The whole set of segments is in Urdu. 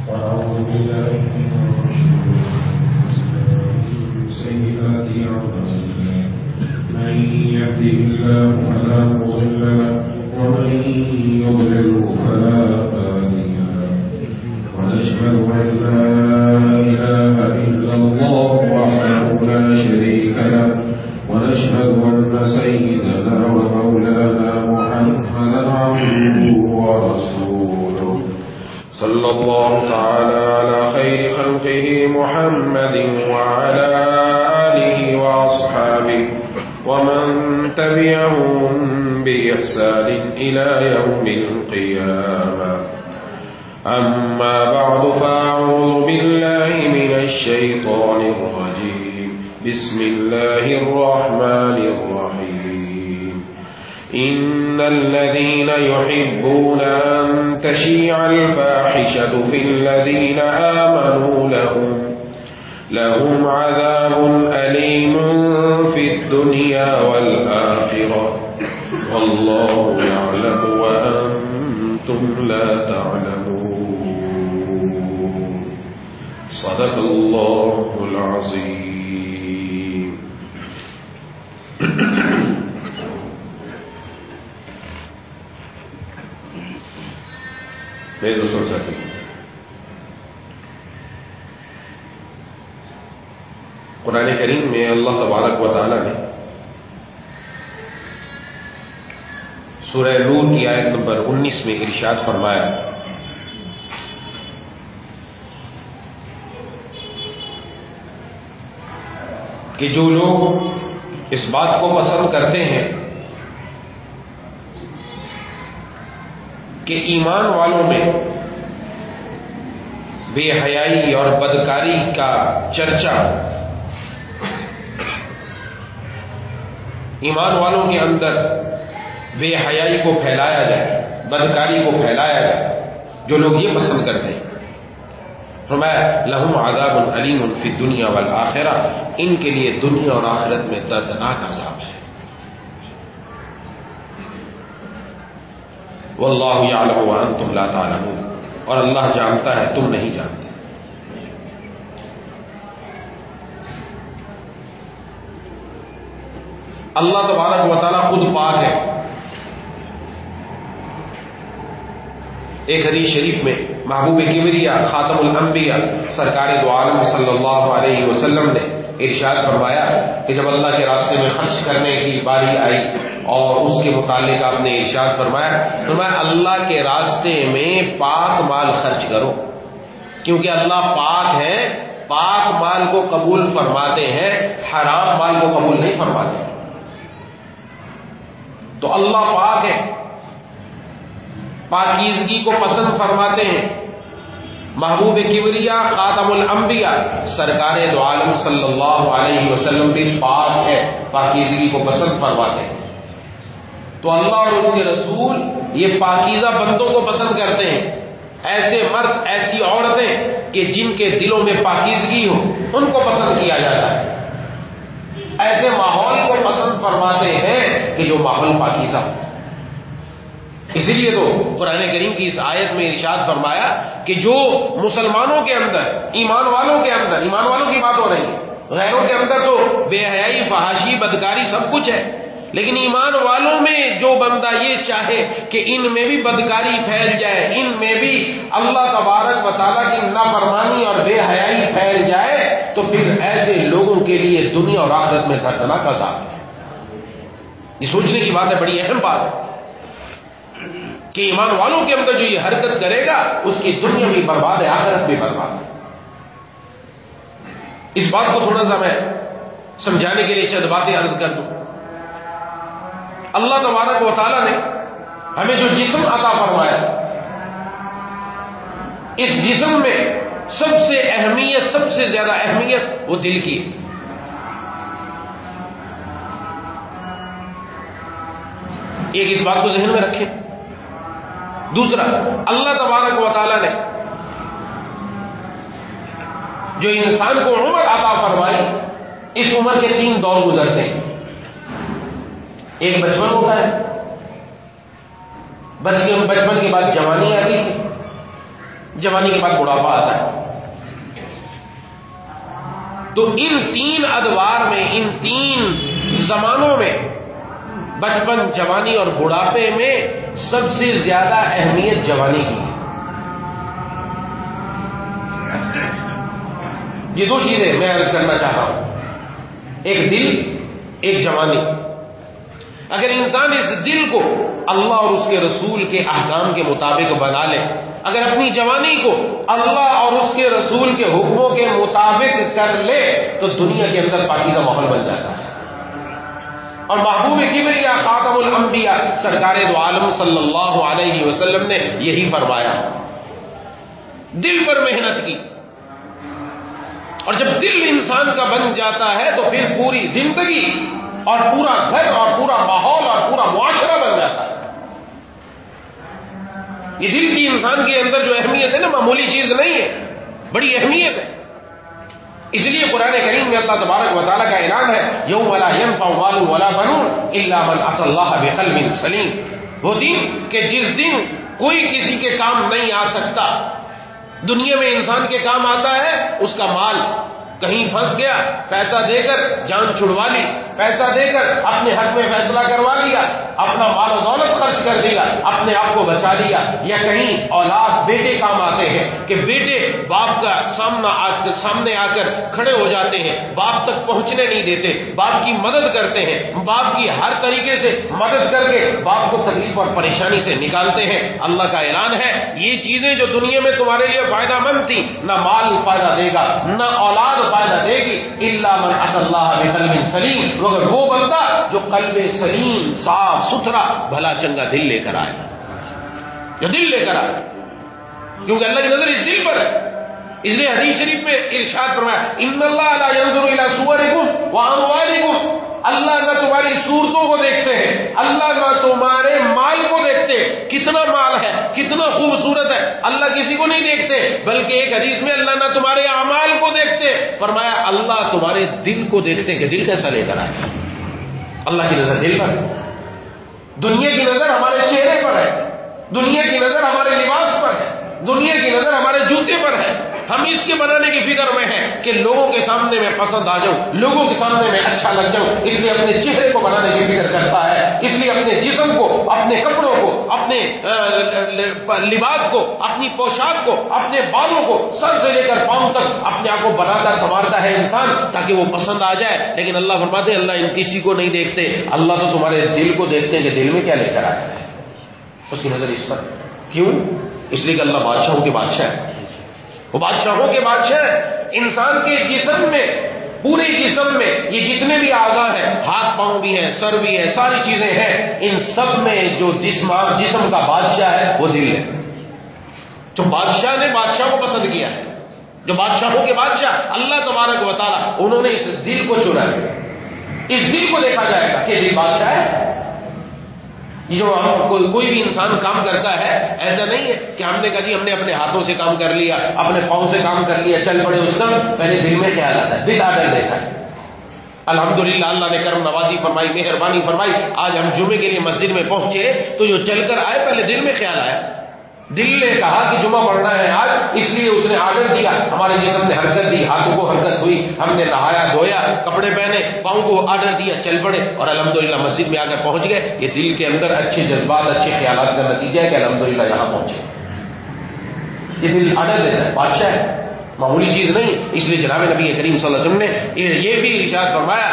ونعوذ بالله من شرور أنفسنا ومن سيئات أعمالنا من يهده الله فلا مضل له ومن يضلل فلا هادي له ونشهد أن لا إله إلا الله وحده لا شريك له ونشهد أن سيدنا ومولانا محمدا عبده ورسوله صلى الله تعالى على خير خلقه محمد وعلى آله وأصحابه ومن تبعهم بإحسان إلى يوم القيامة. أما بعد فأعوذ بالله من الشيطان الرجيم. بسم الله الرحمن الرحيم. إن الذين يحبون أن تشيع الفاحشة في الذين آمنوا لهم عذاب أليم في الدنيا والآخرة والله يعلم وأنتم لا تعلمون. صدق الله العظيم. میرے دوستوں ساتھی، قرآن کریم میں اللہ تبارک و تعالی نے سورہ نور کی آیت نمبر 19 میں ارشاد فرمایا کہ جو لوگ اس بات کو پسند کرتے ہیں کہ ایمان والوں میں بے حیائی اور بدکاری کا چرچا، ایمان والوں کے اندر بے حیائی کو پھیلایا جائے، بدکاری کو پھیلایا جائے، جو لوگ یہ پسند کرتے ہیں، فرمایا لہم عذاب علیم فی الدنیا والآخرہ، ان کے لیے دنیا اور آخرت میں دردناک عذاب ہے. واللہ یعلم وانتم لا تعلمون، اور اللہ جانتا ہے تم نہیں جانتے. اللہ تبارک و تعالی خود پاک ہے. ایک حدیث شریف میں محبوب کبریا خاتم الانبیاء سرکار دو عالم صلی اللہ علیہ وسلم نے ارشاد فرمایا کہ جب اللہ کے راستے میں خرچ کرنے کی باری آئی اور اس کے متعلق آپ نے ارشاد فرمایا اللہ کے راستے میں پاک مال خرچ کرو، کیونکہ اللہ پاک ہے، پاک مال کو قبول فرماتے ہیں، حرام مال کو قبول نہیں فرماتے. تو اللہ پاک ہے، پاکیزگی کو پسند فرماتے ہیں. محبوب کبریا خاتم الانبیاء سرکار دو عالم صلی اللہ علیہ وسلم بھی پاک ہے، پاکیزگی کو پسند فرماتے ہیں. تو اللہ اور اس کے رسول یہ پاکیزہ بندوں کو پسند کرتے ہیں، ایسے مرد ایسی عورتیں کہ جن کے دلوں میں پاکیزگی ہو ان کو پسند کیا جاتا ہے. ایسے ماحول کو پسند فرماتے ہیں کہ جو ماحول پاکیزہ ہو. اسی لیے تو قرآن کریم کی اس آیت میں ارشاد فرمایا کہ جو مسلمانوں کے اندر، ایمان والوں کے اندر، ایمان والوں کی بات ہو رہی ہے، غیروں کے اندر تو بے حیائی، فحاشی، بدکاری سب کچھ ہے، لیکن ایمان والوں میں جو بندہ یہ چاہے کہ ان میں بھی بدکاری پھیل جائے، ان میں بھی اللہ تبارک و تعالیٰ کی نافرمانی اور بے حیائی پھیل جائے، تو پھر ایسے لوگوں کے لیے دنیا اور آخرت میں دردناک عذاب ہے. یہ سوچنے کی بات ہے، بڑی اہم بات ہے کہ ایمان والوں کے اندر جو یہ حرکت کرے گا اس کی دنیا بھی برباد ہے، آخرت بھی برباد ہے. اس بات کو تھوڑا سا میں سمجھانے کے لیے چند باتیں عرض کر دوں. اللہ تبارک و تعالیٰ نے ہمیں جو جسم عطا فرمایا، اس جسم میں سب سے اہمیت، سب سے زیادہ اہمیت وہ دل کی ہے. ایک اس بات کو ذہن میں رکھیں. دوسرا، اللہ تبارک و تعالیٰ نے جو انسان کو عمر عطا فرمائی، اس عمر کے 3 دور گزرتے ہیں. ایک بچپن ہوتا ہے، بچپن کے بعد جوانی آتی ہے، جوانی کے بعد بڑھاپا آتا ہے. تو ان 3 ادوار میں، ان 3 زمانوں میں، بچپن، جوانی اور بڑھاپے میں سب سے زیادہ اہمیت جوانی کی ہے. یہ 2 چیزیں میں عرض کرنا چاہتا ہوں، ایک دل، ایک جوانی. اگر انسان اس دل کو اللہ اور اس کے رسول کے احکام کے مطابق بنا لے، اگر اپنی جوانی کو اللہ اور اس کے رسول کے حکموں کے مطابق کر لے، تو دنیا کے اندر پاکیزہ ماحول بن جاتا ہے. اور محبوب کبریا خاتم الانبیاء سرکار دو عالم صلی اللہ علیہ وسلم نے یہی فرمایا. دل پر محنت کی، اور جب دل انسان کا بن جاتا ہے تو پھر پوری زندگی اور پورا گھر اور پورا ماحول اور پورا معاشرہ بن جاتا ہے. یہ دل کی انسان کے اندر جو اہمیت ہے نا، معمولی چیز نہیں ہے، بڑی اہمیت ہے. اس لیے قرآن کریم میں اللہ تبارک و تعالیٰ کا اعلان ہے، یوم لا ينفع مال ولا بنون الا من اتى الله بقلب سلیم. وہ دن کہ جس دن کوئی کسی کے کام نہیں آ سکتا. دنیا میں انسان کے کام آتا ہے اس کا مال، کہیں پھنس گیا، پیسہ دے کر جان چھڑوا لی، پیسہ دے کر اپنے حق میں فیصلہ کروا لیا، اپنا مال و دولت خرچ کر دیا، اپنے آپ کو بچا لیا. یا کہیں اولاد، بیٹے کام آتے ہیں کہ بیٹے باپ کا سامنے آ کر کھڑے ہو جاتے ہیں، باپ تک پہنچنے نہیں دیتے، باپ کی مدد کرتے ہیں، باپ کی ہر طریقے سے مدد کر کے باپ کو تکلیف اور پریشانی سے نکالتے ہیں. اللہ کا اعلان ہے، یہ چیزیں جو دنیا میں تمہارے لیے فائدہ مند تھی، نہ مال فائدہ دے گا، نہ اولاد فائدہ دے گی، الا من اتى الله بقلب سلیم، مگر وہ بندہ جو قلب سلیم، صاف ستھرا، بھلا چنگا دل لے کر آئے، جو دل لے کر آئے. کیونکہ اللہ کی نظر اس دل پر ہے. اس لیے حدیث شریف میں ارشاد فرمایا، ان اللہ لا ينظر الى صورکم واموالکم، اللہ نہ تمہاری صورتوں کو دیکھتے ہیں، اللہ نہ تمہارے مال کو دیکھتے، کتنا مال ہے، کتنا خوبصورت ہے، اللہ کسی کو نہیں دیکھتے. بلکہ ایک حدیث میں اللہ نہ تمہارے اعمال کو دیکھتے، فرمایا اللہ تمہارے دل کو دیکھتے کہ دل کیسا لے کر آیا. اللہ کی نظر دل پر ہے. دنیا کی نظر ہمارے چہرے پر ہے، دنیا کی نظر ہمارے لباس پر ہے، دنیا کی نظر ہمارے جوتے پر ہے. ہم اس کے بنانے کی فکر میں ہیں کہ لوگوں کے سامنے میں پسند آ جاؤں، لوگوں کے سامنے میں اچھا لگ جاؤں، اس لیے اپنے چہرے کو بنانے کی فکر کرتا ہے، اس لیے اپنے جسم کو، اپنے کپڑوں کو، اپنے لباس کو، اپنی پوشاک کو، اپنے بالوں کو، سر سے لے کر پاؤں تک اپنے آپ کو بناتا سنوارتا ہے انسان تاکہ وہ پسند آ جائے. لیکن اللہ فرماتے ہیں اللہ ان کسی کو نہیں دیکھتے، اللہ تو تمہارے دل کو دیکھتے ہیں کہ دل میں کیا لے کر آیا ہے. اس کی نظر اس پر. کیوں؟ اس لیے کہ اللہ بادشاہوں کے بادشاہ ہے، وہ بادشاہوں کے بادشاہ ہے. انسان کے جسم میں، پورے جسم میں یہ جتنے بھی اعضاء ہیں، ہاتھ پاؤں بھی ہیں، سر بھی ہے، ساری چیزیں ہیں، ان سب میں جو جسم کا بادشاہ ہے وہ دل ہے. جو بادشاہ نے بادشاہ کو پسند کیا ہے، جو بادشاہوں کے بادشاہ اللہ تبارک و تعالیٰ، انہوں نے اس دل کو چنا ہے. اس دل کو دیکھا جائے گا کہ دل بادشاہ ہے. جو کوئی بھی انسان کام کرتا ہے، ایسا نہیں ہے کہ ہم نے کہا جی ہم نے اپنے ہاتھوں سے کام کر لیا، اپنے پاؤں سے کام کر لیا، چل پڑے. اس کا پہلے دل میں خیال آتا ہے، دل آڈر دیتا ہے. الحمدللہ اللہ نے کرم نوازی فرمائی، مہربانی فرمائی، آج ہم جمعے کے لیے مسجد میں پہنچے تو جو چل کر آئے پہلے دل میں خیال آیا. دل نے کہا کہ جمعہ پڑھنا ہے آج، اس لیے اس نے آرڈر دیا، ہمارے جسم نے حرکت دی، ہاتھوں کو حرکت ہوئی، ہم نے نہایا دھویا، کپڑے پہنے، پاؤں کو آرڈر دیا، چل پڑے اور الحمدللہ مسجد میں آ کر پہنچ گئے. یہ دل کے اندر اچھے جذبات، اچھے خیالات کا نتیجہ ہے کہ الحمدللہ یہاں پہنچے. یہ دل آرڈر دیتا ہے، بادشاہ ہے، معمولی چیز نہیں. اس لیے جناب نبی کریم صلی اللہ علیہ وسلم نے یہ بھی ارشاد فرمایا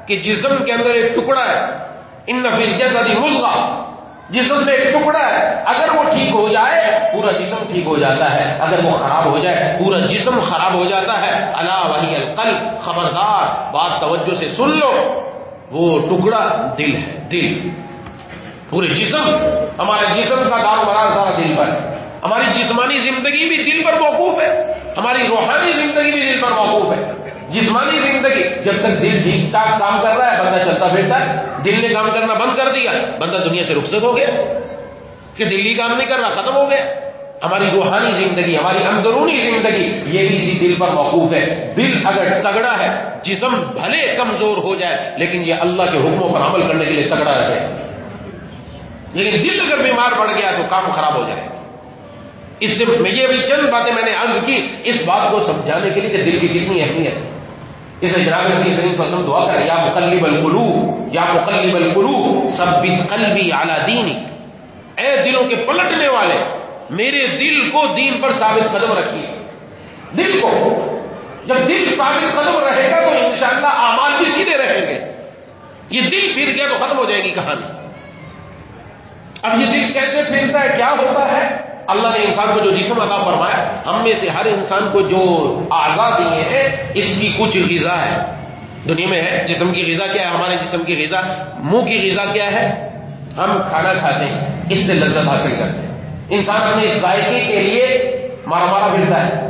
کہ جسم کے اندر ایک ٹکڑا ہے، ان فی الجسد مضغہ، جسم میں ایک ٹکڑا ہے، اگر وہ ٹھیک ہو جائے پورا جسم ٹھیک ہو جاتا ہے، اگر وہ خراب ہو جائے پورا جسم خراب ہو جاتا ہے. الا وہی القلب، خبردار بات توجہ سے سن لو، وہ ٹکڑا دل ہے. دل، پورے جسم، ہمارے جسم کا دار مدار سارا دل پر ہے. ہماری جسمانی زندگی بھی دل پر موقوف ہے، ہماری روحانی زندگی بھی دل پر موقوف ہے. جسمانی زندگی جب تک دل ٹھیک ٹھاک کام کر رہا ہے بندہ چلتا پھرتا ہے. دل نے کام کرنا بند کر دیا، بندہ دنیا سے رخصت ہو گیا کہ دل ہی کام نہیں کر رہا، ختم ہو گیا. ہماری روحانی زندگی، ہماری اندرونی زندگی یہ بھی اسی دل پر موقوف ہے. دل اگر تگڑا ہے، جسم بھلے کمزور ہو جائے لیکن یہ اللہ کے حکموں پر عمل کرنے کے لیے تگڑا رہے. لیکن دل اگر بیمار پڑ گیا تو کام خراب ہو جائے. اس سے یہ ابھی چند باتیں میں نے عرض کی اس بات کو سمجھانے کے لیے کہ دل کی کتنی اہمیت ہے. اس لیے جناب نبی کریم صلی اللہ علیہ وسلم دعا کر یا مقلب القلوب یا مقلب القلوب ثبت قلبی علی دینک، اے دلوں کے پلٹنے والے میرے دل کو دین پر ثابت قدم رکھیے. دل کو جب دل ثابت قدم رہے گا تو انشاءاللہ اعمال بھی سیدھے رہیں گے. یہ دل پھر گیا تو ختم ہو جائے گی کہانی. اب یہ دل کیسے پھرتا ہے، کیا ہوتا ہے؟ اللہ نے انسان کو جو جسم عطا فرمایا، ہم میں سے ہر انسان کو جو اعضاء دیے ہیں اس کی کچھ غذا ہے دنیا میں ہے. جسم کی غذا کیا ہے؟ ہمارے جسم کی غذا، منہ کی غذا کیا ہے؟ ہم کھانا کھاتے ہیں، اس سے لذت حاصل کرتے ہیں. انسان اپنے اس ذائقے کے لیے مارا مارا پھرتا ہے،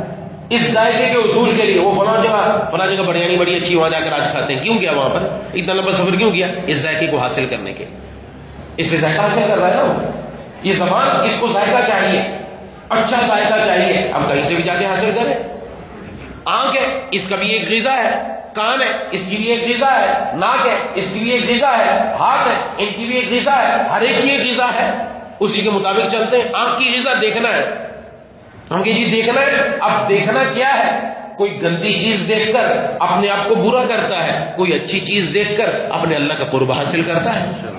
اس ذائقے کے اصول کے لیے. وہ فلاں جگہ بریانی بڑی اچھی، وہاں جا کر آج کھاتے ہیں. کیوں کیا وہاں پر اتنا لمبا سفر کیوں کیا؟ اس ذائقے کو حاصل کرنے کے. اس سے ذائقہ حاصل کر رہا ہے نا یہ زبان، اس کو ذائقہ چاہیے، اچھا ذائقہ چاہیے. ہم کہیں سے بھی جا کے حاصل کریں. آنکھ ہے، اس کا بھی ایک غذا ہے. کان ہے، اس کی بھی ایک غذا ہے. ناک ہے، اس کی بھی ایک غذا ہے. ہاتھ ہے، ان کی بھی ایک غذا ہے. ہر ایک کی ایک غذا ہے، اسی کے مطابق چلتے ہیں. آنکھ کی غذا دیکھنا ہے. ہم کہ جی دیکھنا ہے. اب دیکھنا کیا ہے؟ کوئی گندی چیز دیکھ کر اپنے آپ کو برا کرتا ہے، کوئی اچھی چیز دیکھ کر اپنے اللہ کا قرب حاصل کرتا ہے.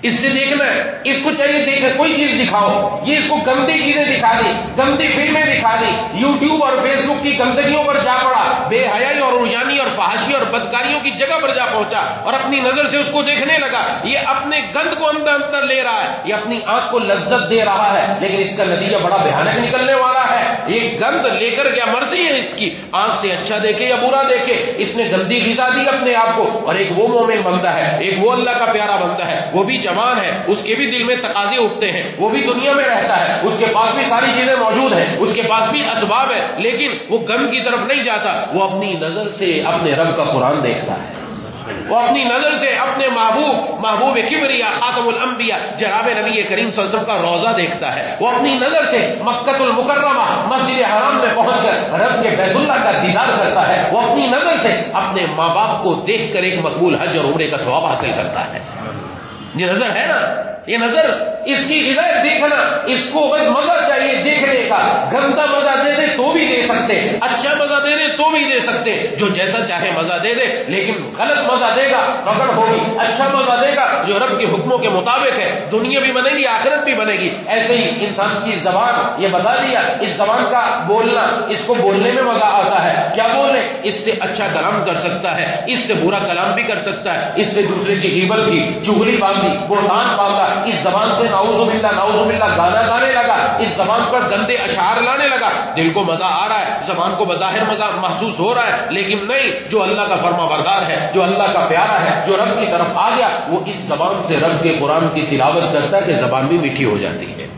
اس سے دیکھنا ہے. اس کو چاہیے دیکھ کوئی چیز دکھاؤ، یہ اس کو گندی چیزیں دکھا دی، گندی فلمیں دکھا دی، یوٹیوب اور فیس بک کی گندگیوں پر جا پڑا، بے حیائی اور رجانی اور فحاشی اور بدکاریوں کی جگہ پر جا پہنچا اور اپنی نظر سے اس کو دیکھنے لگا. یہ اپنے گند کو اندر لے رہا ہے، یہ اپنی آنکھ کو لذت دے رہا ہے، لیکن اس کا نتیجہ بڑا بھیانک نکلنے والا ہے. یہ گند لے کر کیا مرضی ہے اس کی، آنکھ سے اچھا دیکھے یا برا دیکھے، اس نے گندی غذا دی اپنے آپ کو. اور ایک وہ مومن بندہ ہے، ایک وہ اللہ کا پیارا بندہ ہے، وہ بھی جوان ہے، اس کے بھی دل میں تقاضے اٹھتے ہیں، وہ بھی دنیا میں رہتا ہے، اس کے پاس بھی ساری چیزیں موجود ہیں، اس کے پاس بھی اسباب ہے، لیکن وہ گم کی طرف نہیں جاتا. وہ اپنی نظر سے اپنے رب کا قرآن دیکھتا ہے، وہ اپنی نظر سے اپنے محبوب کبریا خاتم الانبیاء جناب نبی کریم صلی اللہ علیہ وسلم کا روضہ دیکھتا ہے. وہ اپنی نظر سے مکہ المکرمہ مسجد حرام میں پہنچ کر رب کے بیت اللہ کا دیدار کرتا ہے. وہ اپنی نظر سے اپنے ماں باپ کو دیکھ کر ایک مقبول حج اور عمرے کا ثواب حاصل کرتا ہے. یہ نظر ہے نا، یہ نظر اس کی غذا دیکھنا، اس کو بس مزہ چاہیے دیکھنے کا. گندا مزہ دے دے تو بھی دے سکتے، اچھا مزہ دے دے تو بھی دے سکتے، جو جیسا چاہے مزہ دے دے، لیکن غلط مزہ دے گا پکڑ ہوگی. اچھا مزہ دے گا جو رب کے حکموں کے مطابق ہے، دنیا بھی بنے گی آخرت بھی بنے گی. ایسے ہی انسان کی زبان، یہ بتا دیا اس زبان کا بولنا، اس کو بولنے میں مزہ آتا ہے. کیا بولے؟ اس سے اچھا کلام کر سکتا ہے، اس سے برا کلام بھی کر سکتا ہے، اس سے دوسرے کی غیبت کی، چغلی باندھی، بہتان باندھا، اس زبان سے نعوذ باللہ گانا گانے لگا، اس زبان پر گندے اشعار لانے لگا. دل کو مزہ آ رہا ہے، زبان کو بظاہر مزہ محسوس ہو رہا ہے، لیکن نہیں، جو اللہ کا فرما بردار ہے، جو اللہ کا پیارا ہے، جو رب کی طرف آ گیا، وہ اس زبان سے رب کے قرآن کی تلاوت کرتا ہے کہ زبان بھی میٹھی ہو جاتی ہے.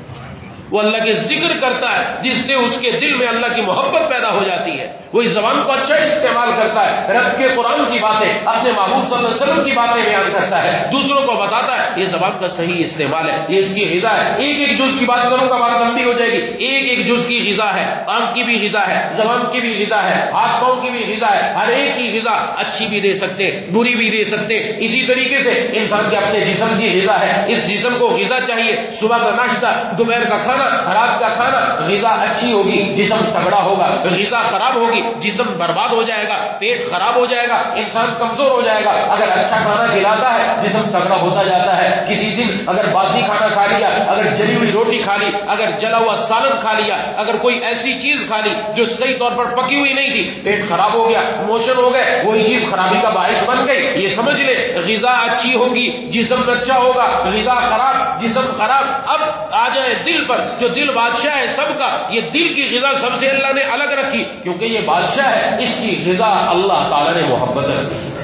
وہ اللہ کے ذکر کرتا ہے جس سے اس کے دل میں اللہ کی محبت پیدا ہو جاتی ہے. وہ اس زبان کو اچھا استعمال کرتا ہے، رب کے قرآن کی باتیں، اپنے محبوب صلی اللہ علیہ وسلم کی باتیں بیان کرتا ہے، دوسروں کو بتاتا ہے یہ زبان کا صحیح استعمال ہے، یہ اس کی غذا ہے. ایک ایک جز کی بات کروں گا بات لمبی ہو جائے گی. ایک ایک جز کی غذا ہے، آنکھ کی بھی غذا ہے، زبان کی بھی غذا ہے، ہاتھ پاؤں کی بھی غذا ہے. ہر ایک کی غذا اچھی بھی دے سکتے، بری بھی دے سکتے. اسی طریقے سے انسان کے اپنے جسم کی غذا ہے، اس جسم کو غذا چاہیے. صبح کا ناشتہ، دوپہر کا کھانا، رات کا کھانا. غذا اچھی ہوگی جسم تگڑا ہوگا، غذا خراب ہوگی جسم برباد ہو جائے گا، پیٹ خراب ہو جائے گا، انسان کمزور ہو جائے گا. اگر اچھا کھانا کھلاتا ہے جسم تگڑا ہوتا جاتا ہے. کسی دن اگر باسی کھانا کھا لیا، اگر جلی ہوئی روٹی کھا لی، اگر جلا ہوا سالن کھا لیا، اگر کوئی ایسی چیز کھا لی جو صحیح طور پر پکی ہوئی نہیں تھی، پیٹ خراب ہو گیا، موشن ہو گئے، وہی چیز خرابی کا باعث بن گئی. یہ سمجھ لے غذا اچھی ہوگی جسم اچھا ہوگا، غذا خراب جسم خراب. اب آ جائے دل پر، جو دل بادشاہ ہے سب کا. یہ دل کی غذا سب سے اللہ نے الگ رکھی کیونکہ یہ بادشاہ ہے، اس کی غذا اللہ تعالی نے محبت رکھی ہے،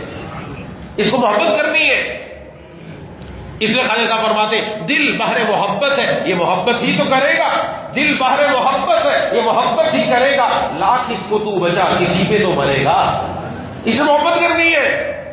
اس کو محبت کرنی ہے. اس لیے خواجہ صاحب فرماتے دل بحر محبت ہے، یہ محبت ہی تو کرے گا. دل بحر محبت ہے، یہ محبت ہی کرے گا. لاکھ اس کو تو بچا، کسی پہ تو مرے گا. اسے محبت کرنی ہے،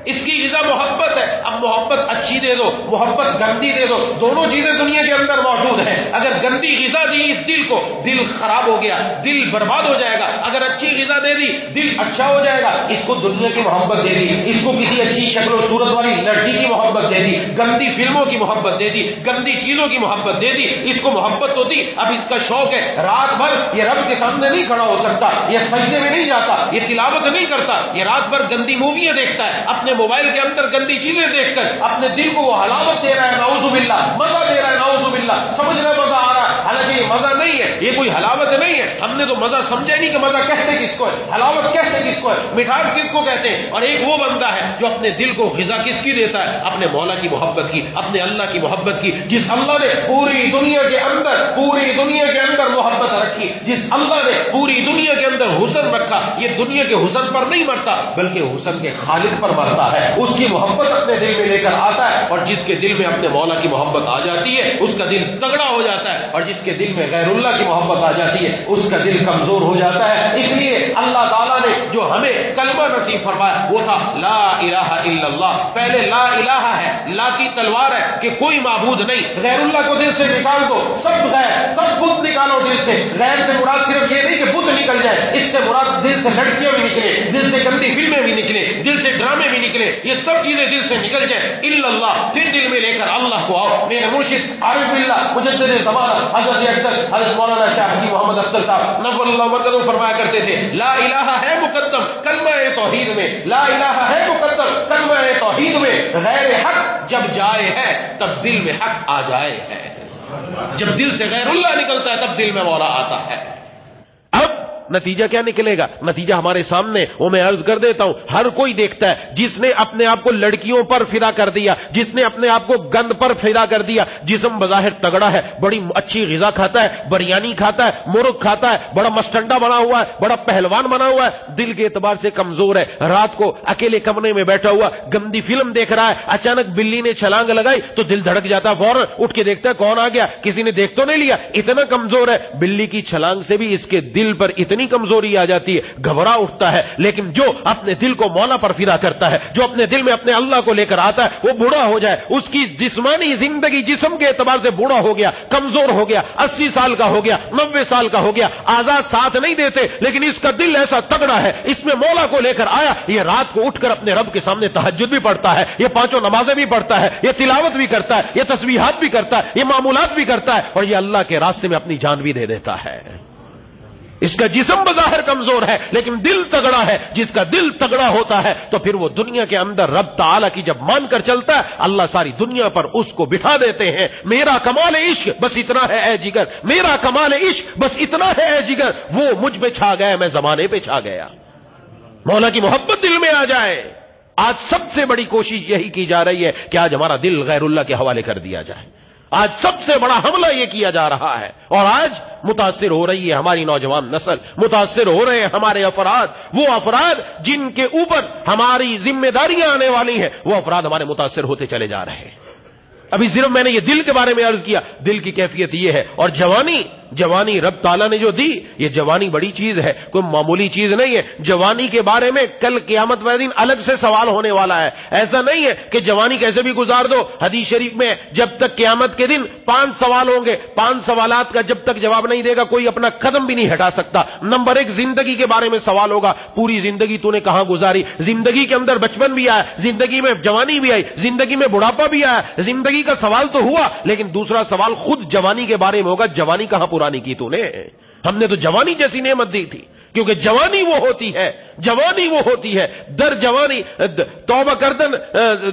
اس کی غذا محبت ہے. اب محبت اچھی دے دو، محبت گندی دے دو، دونوں چیزیں دنیا کے اندر موجود ہیں. اگر گندی غذا دی اس دل کو، دل خراب ہو گیا، دل برباد ہو جائے گا. اگر اچھی غذا دے دی، دل اچھا ہو جائے گا. اس کو دنیا کی محبت دے دی، اس کو کسی اچھی شکل و صورت والی لڑکی کی محبت دے دی، گندی فلموں کی محبت دے دی، گندی چیزوں کی محبت دے دی. اس کو محبت تو دی، اب اس کا شوق ہے رات بھر یہ رب کے سامنے نہیں کھڑا ہو سکتا، یہ سجدے میں نہیں جاتا، یہ تلاوت نہیں کرتا، یہ رات بھر گندی موویاں دیکھتا ہے، اپنے موبائل کے اندر گندی چیزیں دیکھ کر اپنے دل کو وہ حلاوت دے رہا ہے، نعوذ باللہ، مزہ دے رہا ہے، نعوذ باللہ، سمجھ رہا ہے مزہ آ رہا ہے، حالانکہ یہ مزہ نہیں ہے، یہ کوئی حلاوت نہیں ہے. ہم نے تو مزہ سمجھا نہیں کہ مزہ کہتے کس کو ہے، حلاوت کہتے کس کو ہے، مٹھاس کس کو کہتے ہیں. اور ایک وہ بندہ ہے جو اپنے دل کو غذا کس کی دیتا ہے؟ اپنے مولا کی محبت کی، اپنے اللہ کی محبت کی. جس اللہ نے پوری دنیا کے اندر محبت رکھی، جس اللہ نے پوری دنیا کے اندر حسن رکھا، یہ دنیا کے حسن پر نہیں مرتا بلکہ حسن کے خالق پر مرتا ہے. اس کی محبت اپنے دل میں لے کر آتا ہے، اور جس کے دل میں اپنے مولا کی محبت آ جاتی ہے اس کا دل تگڑا ہو جاتا ہے، اور جس کے دل میں غیر اللہ کی محبت آ جاتی ہے اس کا دل کمزور ہو جاتا ہے. اس لیے اللہ تعالیٰ نے جو ہمیں کلمہ نصیب فرمایا وہ تھا لا الہ الا اللہ. پہلے لا الہ ہے، لا کی تلوار ہے کہ کوئی معبود نہیں، غیر اللہ کو دل سے نکال دو، سب بت نکالو دل سے. غیر سے مراد صرف یہ نہیں کہ بت نکل جائے، اس سے مراد دل سے لڑکیاں بھی نکلے، دل سے گندی فلمیں بھی نکلے، دل سے ڈرامے بھی نکلے، یہ سب چیزیں دل سے نکل جائیں. الا اللہ، پھر دل میں لے کر اللہ کو آؤ. میرے مرشد عارف باللہ مجدد زمانہ حضرت اقدس حضرت مولانا شاہ حاجی محمد اختر صاحب نور اللہ مرکزوں فرمایا کرتے تھے لا الہ ہے مقدم کلمہ توحید میں، لا الہ ہے مقدم کلمہ توحید میں. غیر حق جب جائے ہے تب دل میں حق آ جائے ہے. جب دل سے غیر اللہ نکلتا ہے تب دل میں مولا آتا ہے. اب نتیجہ کیا نکلے گا؟ نتیجہ ہمارے سامنے، وہ میں عرض کر دیتا ہوں، ہر کوئی دیکھتا ہے. جس نے اپنے آپ کو لڑکیوں پر فدا کر دیا، جس نے اپنے آپ کو گند پر فدا کر دیا، جسم بظاہر تگڑا ہے، بڑی اچھی غذا کھاتا ہے، بریانی کھاتا ہے، مرغ کھاتا ہے، بڑا مسٹنڈا بنا ہوا ہے، بڑا پہلوان بنا ہوا ہے، دل کے اعتبار سے کمزور ہے. رات کو اکیلے کمرے میں بیٹھا ہوا گندی فلم دیکھ رہا ہے، اچانک بلی نے چھلانگ لگائی تو دل دھڑک جاتا ہے، فوراً اٹھ کے دیکھتا ہے کون آ گیا، کسی نے دیکھ تو نہیں لیا. اتنا کمزور ہے، بلی کی چھلانگ سے بھی اس کے دل پر اتنی کمزوری آ جاتی ہے، گھبرا اٹھتا ہے. لیکن جو اپنے دل کو مولا پر فدا کرتا ہے، جو اپنے دل میں اپنے اللہ کو لے کر آتا ہے، وہ بوڑھا ہو جائے، اس کی جسمانی زندگی جسم کے اعتبار سے بوڑھا ہو گیا، کمزور ہو گیا، 80 سال کا ہو گیا، 90 سال کا ہو گیا، آزاد ساتھ نہیں دیتے، لیکن اس کا دل ایسا تگڑا ہے، اس میں مولا کو لے کر آیا. یہ رات کو اٹھ کر اپنے رب کے سامنے تہجد بھی پڑھتا ہے، یہ 5 نمازیں بھی پڑھتا ہے، یہ تلاوت بھی کرتا ہے، یہ تسبیحات بھی کرتا ہے، یہ معمولات بھی کرتا ہے، اور یہ اللہ کے راستے میں اپنی جان بھی دے دیتا ہے. اس کا جسم بظاہر کمزور ہے لیکن دل تگڑا ہے. جس کا دل تگڑا ہوتا ہے تو پھر وہ دنیا کے اندر رب تعالیٰ کی جب مان کر چلتا ہے، اللہ ساری دنیا پر اس کو بٹھا دیتے ہیں. میرا کمال عشق بس اتنا ہے اے جگر، میرا کمال عشق بس اتنا ہے اے جگر، وہ مجھ پہ چھا گیا، میں زمانے پہ چھا گیا. مولا کی محبت دل میں آ جائے. آج سب سے بڑی کوشش یہی کی جا رہی ہے کہ آج ہمارا دل غیر اللہ کے حوالے کر دیا جائے. آج سب سے بڑا حملہ یہ کیا جا رہا ہے، اور آج متاثر ہو رہی ہے ہماری نوجوان نسل، متاثر ہو رہے ہیں ہمارے افراد. وہ افراد جن کے اوپر ہماری ذمہ داریاں آنے والی ہیں، وہ افراد ہمارے متاثر ہوتے چلے جا رہے ہیں. ابھی صرف میں نے یہ دل کے بارے میں عرض کیا. دل کی کیفیت یہ ہے. اور جوانی رب تعالیٰ نے جو دی، یہ جوانی بڑی چیز ہے، کوئی معمولی چیز نہیں ہے. جوانی کے بارے میں کل قیامت والے دن الگ سے سوال ہونے والا ہے. ایسا نہیں ہے کہ جوانی کیسے بھی گزار دو. حدیث شریف میں جب تک قیامت کے دن 5 سوال ہوں گے، 5 سوالات کا جب تک جواب نہیں دے گا کوئی اپنا قدم بھی نہیں ہٹا سکتا. نمبر 1 زندگی کے بارے میں سوال ہوگا. پوری زندگی تو نے کہاں گزاری؟ زندگی کے اندر بچپن بھی آیا، زندگی میں جوانی بھی آئی، زندگی میں بڑھاپا بھی آیا. زندگی کا سوال تو ہوا، لیکن دوسرا سوال خود جوانی کے بارے میں ہوگا. جوانی کہاں پرانی کی تو نے؟ ہم نے تو جوانی جیسی نعمت دی تھی. کیونکہ جوانی وہ ہوتی ہے در جوانی توبہ کردن.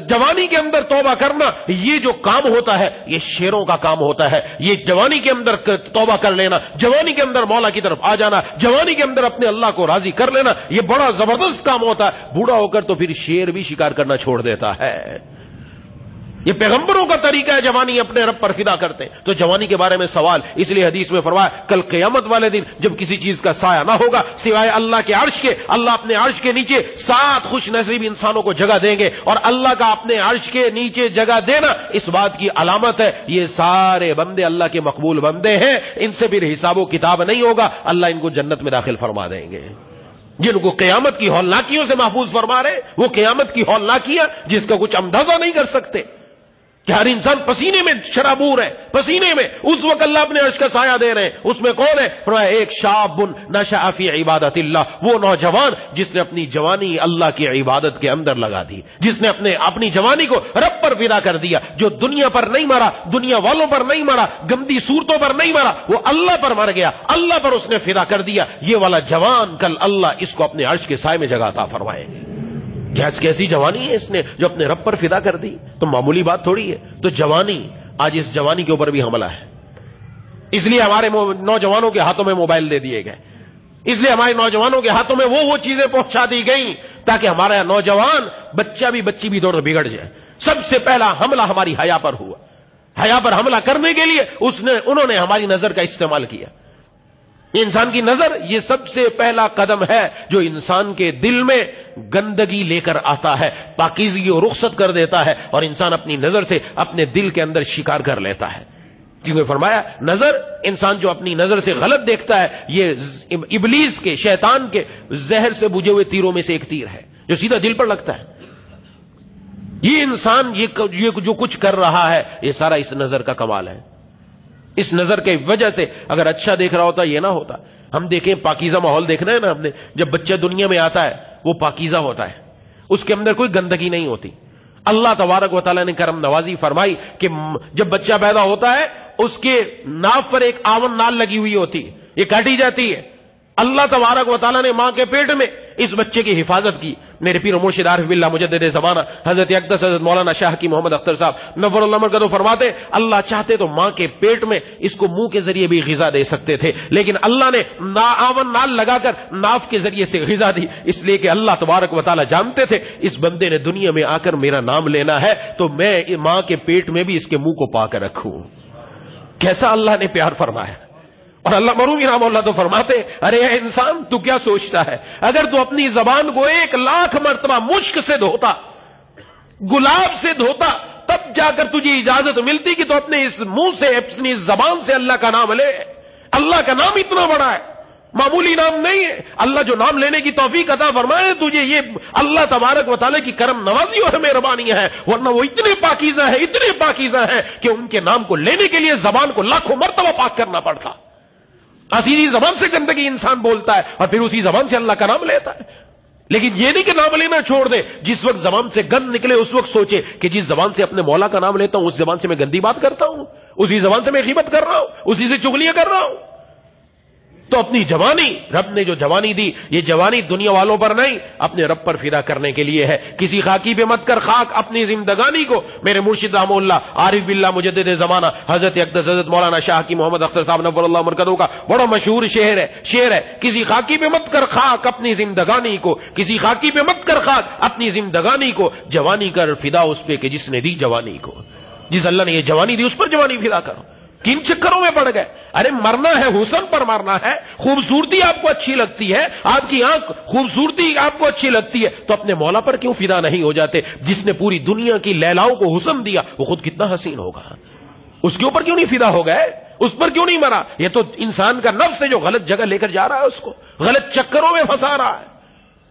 جوانی کے اندر توبہ کرنا یہ جو کام ہوتا ہے یہ شیروں کا کام ہوتا ہے. یہ جوانی کے اندر توبہ کر لینا، جوانی کے اندر مولا کی طرف آ جانا، جوانی کے اندر اپنے اللہ کو راضی کر لینا، یہ بڑا زبردست کام ہوتا ہے. بوڑھا ہو کر تو پھر شیر بھی شکار کرنا چھوڑ دیتا ہے. یہ پیغمبروں کا طریقہ ہے، جوانی اپنے رب پر فدا کرتے ہیں. تو جوانی کے بارے میں سوال، اس لیے حدیث میں فرمایا کل قیامت والے دن جب کسی چیز کا سایہ نہ ہوگا سوائے اللہ کے عرش کے، اللہ اپنے عرش کے نیچے 7 خوش نصیب انسانوں کو جگہ دیں گے. اور اللہ کا اپنے عرش کے نیچے جگہ دینا اس بات کی علامت ہے یہ سارے بندے اللہ کے مقبول بندے ہیں، ان سے پھر حساب و کتاب نہیں ہوگا، اللہ ان کو جنت میں داخل فرما دیں گے. جن کو قیامت کی ہولناکیوں سے محفوظ فرما رہے ہیں، وہ قیامت کی ہولناکیاں جس کا کچھ اندازہ نہیں کر سکتے کہ ہر انسان پسینے میں شرابور ہے، پسینے میں اس وقت اللہ اپنے عرش کا سایہ دے رہے ہیں. اس میں کون ہے؟ فرمایا ایک شاب نشأ فی عبادت اللہ، وہ نوجوان جس نے اپنی جوانی اللہ کی عبادت کے اندر لگا دی، جس نے اپنی جوانی کو رب پر فدا کر دیا، جو دنیا پر نہیں مرا، دنیا والوں پر نہیں مرا، گندی صورتوں پر نہیں مرا، وہ اللہ پر مر گیا، اللہ پر اس نے فدا کر دیا. یہ والا جوان کل اللہ اس کو اپنے عرش کے سائے میں جگہ عطا فرمائیں گے. کیسی جوانی ہے اس نے جو اپنے رب پر فدا کر دی، تو معمولی بات تھوڑی ہے. تو جوانی، آج اس جوانی کے اوپر بھی حملہ ہے. اس لیے ہمارے نوجوانوں کے ہاتھوں میں موبائل دے دیے گئے، اس لیے ہمارے نوجوانوں کے ہاتھوں میں وہ چیزیں پہنچا دی گئیں تاکہ ہمارا نوجوان بچہ بھی بچی بھی دونوں بگڑ جائے. سب سے پہلا حملہ ہماری حیا پر ہوا. حیا پر حملہ کرنے کے لیے انہوں نے ہماری نظر کا استعمال کیا. انسان کی نظر یہ سب سے پہلا قدم ہے جو انسان کے دل میں گندگی لے کر آتا ہے، پاکیزگی کو رخصت کر دیتا ہے، اور انسان اپنی نظر سے اپنے دل کے اندر شکار کر لیتا ہے. کیونکہ فرمایا نظر، انسان جو اپنی نظر سے غلط دیکھتا ہے یہ ابلیس کے، شیطان کے زہر سے بجھے ہوئے تیروں میں سے ایک تیر ہے جو سیدھا دل پر لگتا ہے. یہ انسان یہ جو کچھ کر رہا ہے یہ سارا اس نظر کا کمال ہے. اس نظر کی وجہ سے اگر اچھا دیکھ رہا ہوتا یہ نہ ہوتا. ہم دیکھیں پاکیزہ ماحول دیکھنا ہے نا ہم نے، جب بچہ دنیا میں آتا ہے وہ پاکیزہ ہوتا ہے، اس کے اندر کوئی گندگی نہیں ہوتی. اللہ تبارک و تعالیٰ نے کرم نوازی فرمائی کہ جب بچہ پیدا ہوتا ہے اس کے ناف پر ایک آون نال لگی ہوئی ہوتی ہے، یہ کاٹی جاتی ہے. اللہ تبارک و تعالیٰ نے ماں کے پیٹ میں اس بچے کی حفاظت کی. میرے پیر و مرشد عارف باللہ مجدد زمانہ حضرت اقدس حضرت مولانا شاہ کی محمد اختر صاحب نور اللہ مرکزہ فرماتے اللہ چاہتے تو ماں کے پیٹ میں اس کو منہ کے ذریعے بھی غذا دے سکتے تھے، لیکن اللہ نے آون نال لگا کر ناف کے ذریعے سے غذا دی، اس لیے کہ اللہ تبارک و تعالیٰ جانتے تھے اس بندے نے دنیا میں آ کر میرا نام لینا ہے تو میں ماں کے پیٹ میں بھی اس کے منہ کو پا کر رکھوں. کیسا اللہ نے پیار فرمایا. اور اللہ مرومی رحمہ اللہ تو فرماتے ارے اے انسان تو کیا سوچتا ہے، اگر تو اپنی زبان کو 1,00,000 مرتبہ مشک سے دھوتا، گلاب سے دھوتا، تب جا کر تجھے اجازت ملتی کہ تو اپنے اس منہ سے، اپنی زبان سے اللہ کا نام لے. اللہ کا نام اتنا بڑا ہے، معمولی نام نہیں ہے. اللہ جو نام لینے کی توفیق عطا فرمائے تجھے، یہ اللہ تبارک و تعالیٰ کی کرم نوازی اور مہربانی ہے، ورنہ وہ اتنے پاکیزہ ہیں کہ ان کے نام کو لینے کے لیے زبان کو لاکھوں مرتبہ پاک کرنا پڑتا. اسی زبان سے گندگی انسان بولتا ہے اور پھر اسی زبان سے اللہ کا نام لیتا ہے. لیکن یہ نہیں کہ نام لینا چھوڑ دے، جس وقت زبان سے گند نکلے اس وقت سوچے کہ جس زبان سے اپنے مولا کا نام لیتا ہوں اس زبان سے میں گندی بات کرتا ہوں، اسی زبان سے میں غیبت کر رہا ہوں، اسی سے چغلیاں کر رہا ہوں. تو اپنی جوانی، رب نے جو جوانی دی یہ جوانی دنیا والوں پر نہیں اپنے رب پر فدا کرنے کے لیے ہے. کسی خاکی پہ مت کر خاک اپنی زندگانی کو. میرے مرشد رحمہ اللہ عارف باللہ مجدد زمانہ حضرت اقدس حضرت مولانا شاہ کی محمد اختر صاحب نور اللہ مرکزہ کا بڑا مشہور شعر ہے کسی خاکی پہ مت کر خاک اپنی زندگانی کو، کسی خاکی پہ مت کر خاک اپنی زندگانی کو، جوانی کر فدا اس پہ کہ جس نے دی جوانی کو. جس اللہ نے یہ جوانی دی اس پر جوانی فدا کرو. کن چکروں میں پڑ گئے؟ ارے مرنا ہے حسن پر مرنا ہے. خوبصورتی آپ کو اچھی لگتی ہے، آپ کی آنکھ خوبصورتی آپ کو اچھی لگتی ہے تو اپنے مولا پر کیوں فدا نہیں ہو جاتے؟ جس نے پوری دنیا کی لیلاؤں کو حسن دیا وہ خود کتنا حسین ہوگا، اس کے اوپر کیوں نہیں فدا ہو گئے؟ اس پر کیوں نہیں مرا؟ یہ تو انسان کا نفس ہے جو غلط جگہ لے کر جا رہا ہے، اس کو غلط چکروں میں پھنسا رہا ہے.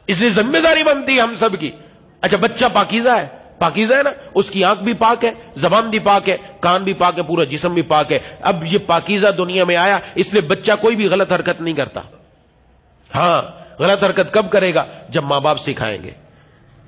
اس لیے ذمہ داری بنتی ہے ہم سب کی. اچھا بچہ پاکیزہ ہے، پاکیزہ ہے نا، اس کی آنکھ بھی پاک ہے، زبان بھی پاک ہے، کان بھی پاک ہے، پورا جسم بھی پاک ہے. اب یہ پاکیزہ دنیا میں آیا اس لیے بچہ کوئی بھی غلط حرکت نہیں کرتا. ہاں غلط حرکت کب کرے گا؟ جب ماں باپ سکھائیں گے.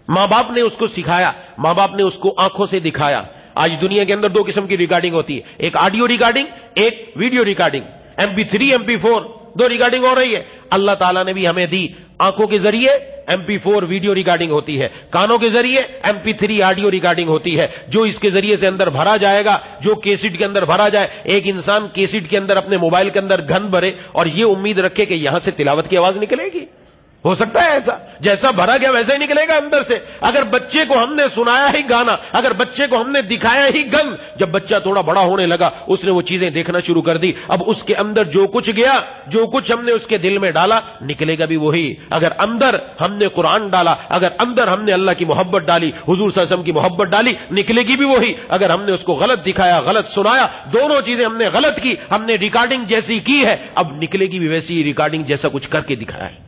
ماں باپ نے اس کو سکھایا، ماں باپ نے اس کو آنکھوں سے دکھایا. آج دنیا کے اندر 2 قسم کی ریکارڈنگ ہوتی ہے، ایک آڈیو ریکارڈنگ، ایک video recording. MP3 MP4 2 recording ہو رہی ہے. اللہ تعالیٰ نے بھی ہمیں دی، آنکھوں کے ذریعے MP4 ویڈیو ریکارڈنگ ہوتی ہے، کانوں کے ذریعے MP3 آڈیو ریکارڈنگ ہوتی ہے. جو اس کے ذریعے سے اندر بھرا جائے گا، جو کیسٹ کے اندر بھرا جائے، ایک انسان کیسٹ کے اندر اپنے موبائل کے اندر گھن بھرے اور یہ امید رکھے کہ یہاں سے تلاوت کی آواز نکلے گی. ہو سکتا ہے ایسا؟ جیسا بھرا گیا ویسا ہی نکلے گا اندر سے. اگر بچے کو ہم نے سنایا ہی گانا، اگر بچے کو ہم نے دکھایا ہی گن، جب بچہ تھوڑا بڑا ہونے لگا اس نے وہ چیزیں دیکھنا شروع کر دی. اب اس کے اندر جو کچھ گیا، جو کچھ ہم نے اس کے دل میں ڈالا نکلے گا بھی وہی. اگر اندر ہم نے قرآن ڈالا، اگر اندر ہم نے اللہ کی محبت ڈالی، حضور صلی اللہ علیہ وسلم کی محبت ڈالی، نکلے گی بھی وہی. اگر ہم نے اس کو غلط دکھایا، غلط سنایا، دونوں چیزیں ہم نے غلط کی، ہم نے ریکارڈنگ جیسی کی ہے، اب نکلے گی بھی ویسی ریکارڈنگ جیسا کچھ کر کے دکھایا ہے.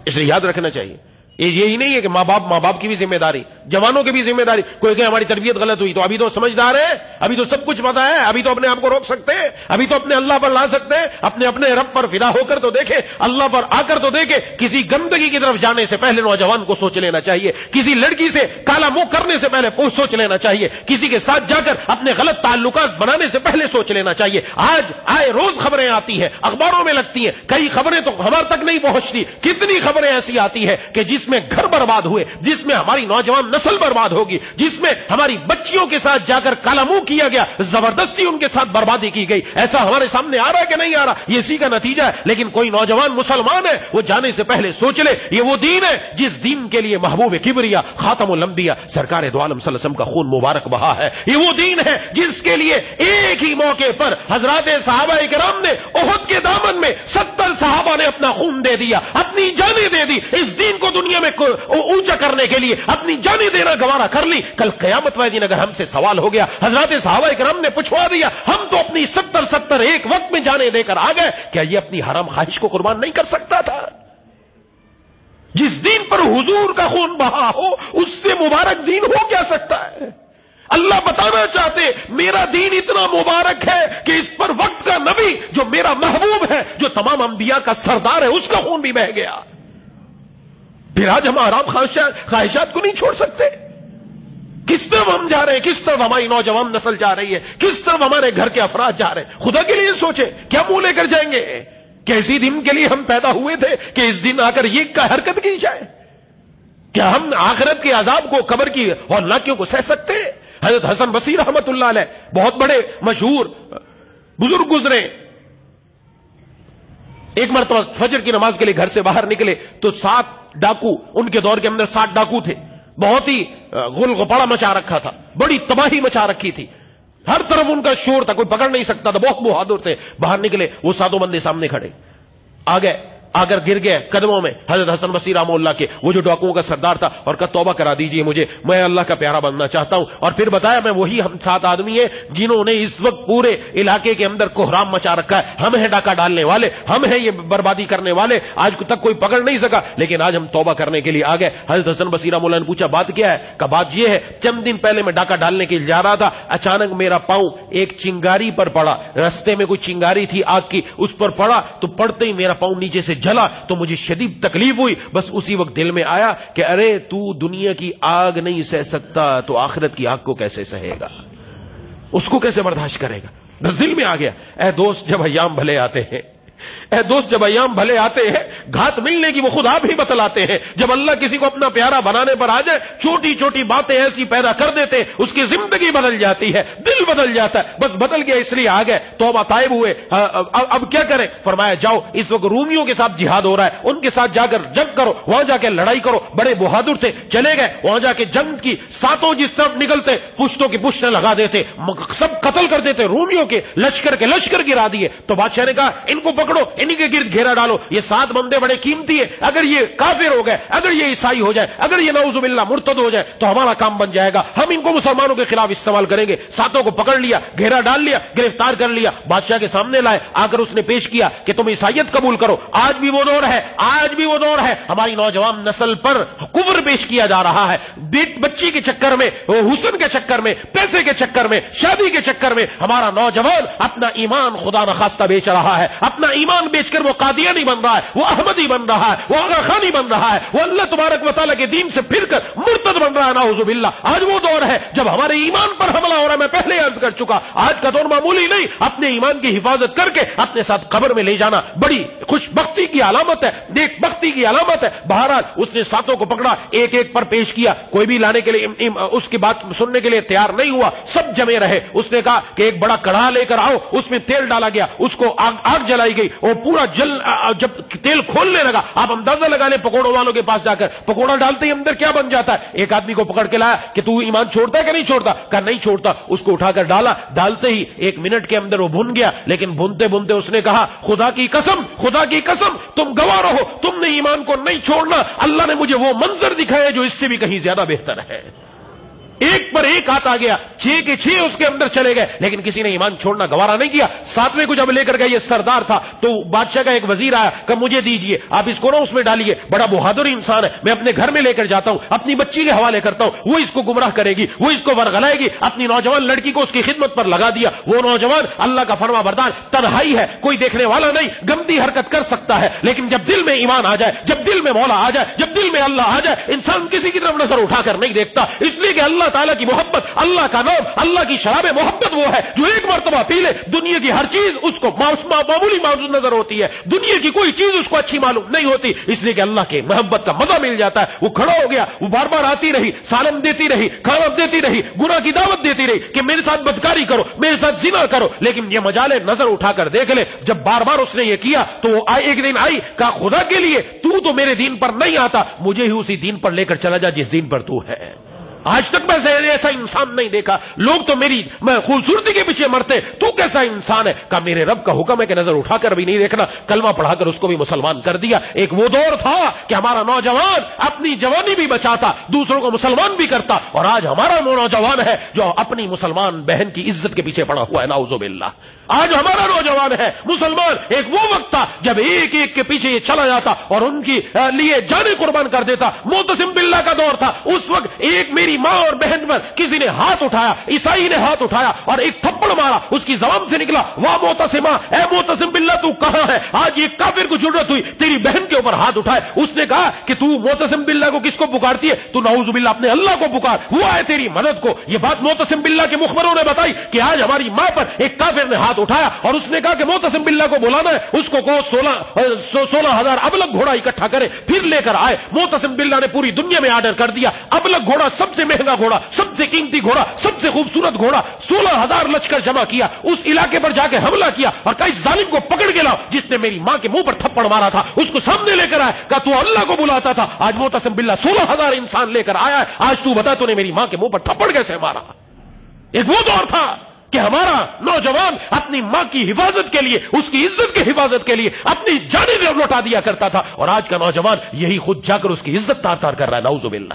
اس لیے یاد رکھنا چاہیے یہی نہیں ہے کہ ماں باپ کی بھی ذمہ داری، جوانوں کی بھی ذمہ داری. کوئی کہ ہماری تربیت غلط ہوئی، تو ابھی تو سمجھدار ہے، ابھی تو سب کچھ پتا ہے، ابھی تو اپنے آپ کو روک سکتے ہیں، ابھی تو اپنے اللہ پر لا سکتے ہیں، اپنے رب پر فدا ہو کر تو دیکھیں، اللہ پر آ کر تو دیکھیں. کسی گندگی کی طرف جانے سے پہلے نوجوان کو سوچ لینا چاہیے، کسی لڑکی سے کالا منہ کرنے سے پہلے سوچ لینا چاہیے، کسی کے ساتھ جا کر اپنے غلط تعلقات بنانے سے پہلے سوچ لینا چاہیے. آج آئے روز خبریں آتی ہیں، اخباروں میں لگتی ہیں، کئی خبریں تو ہمارے تک نہیں پہنچتی. کتنی خبریں ایسی آتی ہیں کہ جس میں گھر برباد ہوئے، جس میں ہماری نوجوان نسل برباد ہوگی، جس میں ہماری بچیوں کے ساتھ جا کر کالا منہ کیا گیا، زبردستی ان کے ساتھ بربادی کی گئی. ایسا ہمارے سامنے آ رہا ہے کہ نہیں آ رہا؟ یہ اسی کا نتیجہ ہے. لیکن کوئی نوجوان مسلمان ہے، وہ جانے سے پہلے سوچ لے، یہ وہ دین ہے جس دین کے لیے محبوب کبریا خاتم الانبیاء سرکار دو عالم صلی اللہ علیہ وسلم کا خون مبارک بہا ہے. یہ وہ دین ہے جس کے لیے ایک ہی موقع پر حضرات صحابہ کرام نے احد کے دامن میں 70 صحابہ نے اپنا خون دے دیا، اپنی جانیں دے دی. اس دین کو دنیا میں اونچا کرنے کے لیے اپنی جانیں دینا گوارا کر لی. کل قیامت والے دن اگر ہم سے سوال ہو گیا، حضرات صحابہ کرام نے پوچھوا دیا، ہم تو اپنی 70 ایک وقت میں جانیں دے کر آ گئے، کیا یہ اپنی حرام خواہش کو قربان نہیں کر سکتا تھا؟ جس دین پر حضور کا خون بہا ہو، اس سے مبارک دین ہو کیا سکتا ہے؟ اللہ بتانا چاہتے میرا دین اتنا مبارک ہے کہ اس پر وقت کا نبی جو میرا محبوب ہے، جو تمام انبیاء کا سردار ہے، اس کا خون بھی بہہ گیا. پھر آج ہم آرام خواہشات کو نہیں چھوڑ سکتے. کس طرف ہم جا رہے ہیں، کس طرف ہماری نوجوان نسل جا رہی ہے، کس طرف ہمارے گھر کے افراد جا رہے ہیں. خدا کے لیے سوچیں، کیا منہ لے کر جائیں گے؟ کیسی دن کے لیے ہم پیدا ہوئے تھے کہ اس دن آ کر یہ کا حرکت کی جائے؟ کیا ہم آخرت کے عذاب کو، قبر کی ہولناکیوں کو سہ سکتے ہیں؟ حضرت حسن بصری رحمت اللہ علیہ بہت بڑے مشہور بزرگ گزرے. ایک مرتبہ فجر کی نماز کے لیے گھر سے باہر نکلے تو 7 ڈاکو، ان کے دور کے اندر 7 ڈاکو تھے. بہت ہی غل غپڑا مچا رکھا تھا، بڑی تباہی مچا رکھی تھی، ہر طرف ان کا شور تھا، کوئی پکڑ نہیں سکتا تھا. بہت بہادر تھے. باہر نکلے، وہ 7 بندے سامنے کھڑے، آ گئے، آ کر گر گئے قدموں میں حضرت حسن بصری رحمہ اللہ کے، وہ جو ڈاکوؤں کا سردار تھا، اور کہا توبہ کرا دیجئے مجھے، میں اللہ کا پیارا بننا چاہتا ہوں. اور پھر بتایا میں وہی ہم 7 آدمی ہیں جنہوں نے اس وقت پورے علاقے کے اندر کوہرام مچا رکھا ہے، ہم ہیں ڈاکہ ڈالنے والے، ہم ہیں یہ بربادی کرنے والے، آج تک کوئی پکڑ نہیں سکا، لیکن آج ہم توبہ کرنے کے لیے آ گئے. حضرت حسن بصری رحمہ اللہ نے پوچھا بات کیا ہے؟ کہا بات یہ ہے، چند دن پہلے میں ڈاکہ ڈالنے کے لیے جا رہا تھا، اچانک میرا پاؤں ایک چنگاری پر پڑا، رستے میں کوئی چنگاری تھی آگ کی، اس پر پڑا تو پڑتے ہی میرا پاؤں نیچے سے جلا تو مجھے شدید تکلیف ہوئی. بس اسی وقت دل میں آیا کہ ارے تو دنیا کی آگ نہیں سہ سکتا تو آخرت کی آگ کو کیسے سہے گا، اس کو کیسے برداشت کرے گا؟ بس دل میں آ گیا. اے دوست، جب ایام بھلے آتے ہیں، اے دوست جب ایام بھلے آتے ہیں، گھات ملنے کی وہ خود آپ ہی بتلاتے ہیں. جب اللہ کسی کو اپنا پیارا بنانے پر آ جائے، چھوٹی چھوٹی باتیں ایسی پیدا کر دیتے، اس کی زندگی بدل جاتی ہے، دل بدل جاتا ہے. بس بدل گیا اس لیے آ گئے، توبہ طائب ہوئے. اب کیا کریں؟ فرمایا جاؤ، اس وقت رومیوں کے ساتھ جہاد ہو رہا ہے، ان کے ساتھ جا کر جنگ کرو، وہاں جا کے لڑائی کرو. بڑے بہادر تھے، چلے گئے وہاں جا کے جنگ کی. 7 جس طرف نکلتے پشتوں کی پشتیں لگا دیتے، سب قتل کر دیتے، رومیوں کے لشکر گرا دیے. تو بادشاہ نے کہا ان کو پکڑو، انہی کے گرد گھیرا ڈالو، یہ 7 بندے بڑے قیمتی ہیں، اگر یہ کافر ہو گئے، اگر یہ عیسائی ہو جائے، اگر یہ نعوذ باللہ مرتد ہو جائے تو ہمارا کام بن جائے گا، ہم ان کو مسلمانوں کے خلاف استعمال کریں گے. 7 کو پکڑ لیا، گھیرا ڈال لیا، گرفتار کر لیا، بادشاہ کے سامنے لائے. آ کر اس نے پیش کیا کہ تم عیسائیت قبول کرو. آج بھی وہ دور ہے، آج بھی وہ دور ہے، ہماری نوجوان نسل پر کفر پیش کیا جا رہا ہے. بچی کے چکر میں، حسن کے چکر میں، پیسے کے چکر میں، شادی کے چکر میں ہمارا نوجوان اپنا ایمان خدا نخواستہ بیچ رہا ہے. اپنا ایمان بیچ کر وہ قادیانی بن رہا ہے، وہ احمدی بن رہا ہے، وہ آغا خانی بن رہا ہے، وہ اللہ تبارک و تعالیٰ کے دین سے پھر کر مرتد بن رہا ہے، نعوذ باللہ. آج وہ دور ہے جب ہمارے ایمان پر حملہ ہو رہا ہے. میں پہلے عرض کر چکا، آج کا دور معمولی نہیں. اپنے ایمان کی حفاظت کر کے اپنے ساتھ قبر میں لے جانا بڑی خوش بختی کی علامت ہے، نیک بختی کی علامت ہے. بہرحال اس نے 7 کو پکڑا، ایک ایک پر پیش کیا، کوئی بھی لانے کے لیے اس کی بات سننے کے لیے تیار نہیں ہوا، سب جمے رہے. اس نے کہا کہ ایک بڑا کڑھا لے کر آؤ، اس میں تیل ڈالا گیا، اس کو آگ جلائی گئی، اور پورا جب تیل کھولنے لگا، آپ اندازہ لگا لیں پکوڑوں والوں کے پاس جا کر پکوڑا ڈالتے ہی اندر کیا بن جاتا ہے. ایک آدمی کو پکڑ کے لایا کہ تو ایمان چھوڑتا ہے کہ نہیں چھوڑتا؟ کہا نہیں چھوڑتا. اس کو اٹھا کر ڈالا، ڈالتے ہی 1 منٹ کے اندر وہ بھن گیا. لیکن بھنتے بھنتے اس نے کہا خدا کی قسم تم گواہ رہو، تم نے ایمان کو نہیں چھوڑنا. اللہ نے مجھے وہ منظر دکھایا جو اس سے بھی کہیں زیادہ بہتر ہے. ایک پر ایک آتا گیا, 6 کے 6 اس کے اندر چلے گئے, لیکن کسی نے ایمان چھوڑنا گوارا نہیں کیا. 7ویں کو جب لے کر گئے, یہ سردار تھا, تو بادشاہ کا ایک وزیر آیا کہ مجھے دیجئے, آپ اس کو نہ اس میں ڈالیے, بڑا بہادر انسان ہے, میں اپنے گھر میں لے کر جاتا ہوں, اپنی بچی کے حوالے کرتا ہوں, وہ اس کو گمراہ کرے گی, وہ اس کو ورغلائے گی. اپنی نوجوان لڑکی کو اس کی خدمت پر لگا دیا. وہ نوجوان اللہ کا فرما بردار, تنہائی ہے, کوئی دیکھنے والا نہیں, گندی حرکت کر سکتا ہے, لیکن جب دل میں ایمان آ جائے, جب دل میں مولا آ جائے, جب دل میں اللہ آ جائے, انسان کسی کی طرف نظر اٹھا کر نہیں دیکھتا, اس لیے کہ اللہ تعالیٰ کی محبت, اللہ کا نام, اللہ کی شراب محبت وہ ہے جو ایک مرتبہ پی لے, دنیا کی ہر چیز اس کو معمولی موضوع نظر ہوتی ہے, دنیا کی کوئی چیز اس کو اچھی معلوم نہیں ہوتی, اس لیے کہ اللہ کے محبت کا مزہ مل جاتا ہے. وہ کھڑا ہو گیا, وہ بار بار آتی رہی, سالم دیتی رہی, کھانا دیتی رہی, گناہ کی دعوت دیتی رہی کہ میرے ساتھ بدکاری کرو, میرے ساتھ زنا کرو, لیکن یہ مجالے نظر اٹھا کر دیکھ لے. جب بار بار اس نے یہ کیا تو وہ ایک دن آئی, کہا خدا کے لیے تو میرے دین پر نہیں آتا, مجھے ہی اسی دین پر لے کر چلا جا جس دین پر تو ہے. آج تک میں ایسا انسان نہیں دیکھا, لوگ تو میری خوبصورتی کے پیچھے مرتے, تو کیسا انسان ہے؟ کہا میرے رب کا حکم ہے کہ نظر اٹھا کر بھی نہیں دیکھنا. کلمہ پڑھا کر اس کو بھی مسلمان کر دیا. ایک وہ دور تھا کہ ہمارا نوجوان اپنی جوانی بھی بچاتا, دوسروں کو مسلمان بھی کرتا, اور آج ہمارا وہ نوجوان ہے جو اپنی مسلمان بہن کی عزت کے پیچھے پڑا ہوا ہے, نعوذ باللہ. آج ہمارا نوجوان ہے مسلمان, ایک وہ وقت تھا جب ایک ایک کے پیچھے یہ چلا جاتا اور ان کی لیے جانیں قربان کر دیتا. معتصم باللہ کا دور تھا, اس وقت ایک میری ماں اور بہن پر کسی نے ہاتھ اٹھایا, عیسائی نے ہاتھ اٹھایا اور ایک تھپڑ مارا, اس کی زبان سے نکلا واہ معتصمہ, اے معتصم باللہ تو کہاں ہے؟ آج یہ کافر کو ضرورت ہوئی تیری بہن کے اوپر ہاتھ اٹھائے. اس نے کہا کہ تو معتصم باللہ کو کس کو پکارتی ہے؟ تو نعوذ باللہ اپنے اللہ کو پکار, وہ آئے تیری مدد کو. یہ بات معتصم باللہ کے مخبروں نے بتائی کہ آج ہماری ماں پر ایک کافر نے ہاتھ اٹھایا اور اس نے کہا کہ معتصم باللہ کو بلانا ہے, اس کو 16,000 ابلک گھوڑا اکٹھا کرے, پھر لے کر آئے. معتصم باللہ نے پوری دنیا میں آرڈر کر دیا, ابلک گھوڑا, سب سے مہنگا گھوڑا, سب سے قیمتی گھوڑا, سب سے خوبصورت گھوڑا, 16,000 لشکر جمع کیا, اس علاقے پر جا کے حملہ کیا اور کہا اس ظالم کو پکڑ کے لاؤ جس نے میری ماں کے منہ پر تھپڑ مارا تھا, اس کو سامنے لے کر آئے. کہا تو اللہ کو بلاتا تھا, آج معتصم باللہ 16,000 انسان لے کر آیا ہے, آج تو بتا تو نے میری ماں کے منہ پر تھپڑ کیسے مارا؟ ایک وہ دور تھا کہ ہمارا نوجوان اپنی ماں کی حفاظت کے لیے, اس کی عزت کی حفاظت کے لیے اپنی جانیں لوٹا دیا کرتا تھا, اور آج کا نوجوان یہی خود جا کر اس کی عزت تار تار کر رہا ہے, نعوذ باللہ.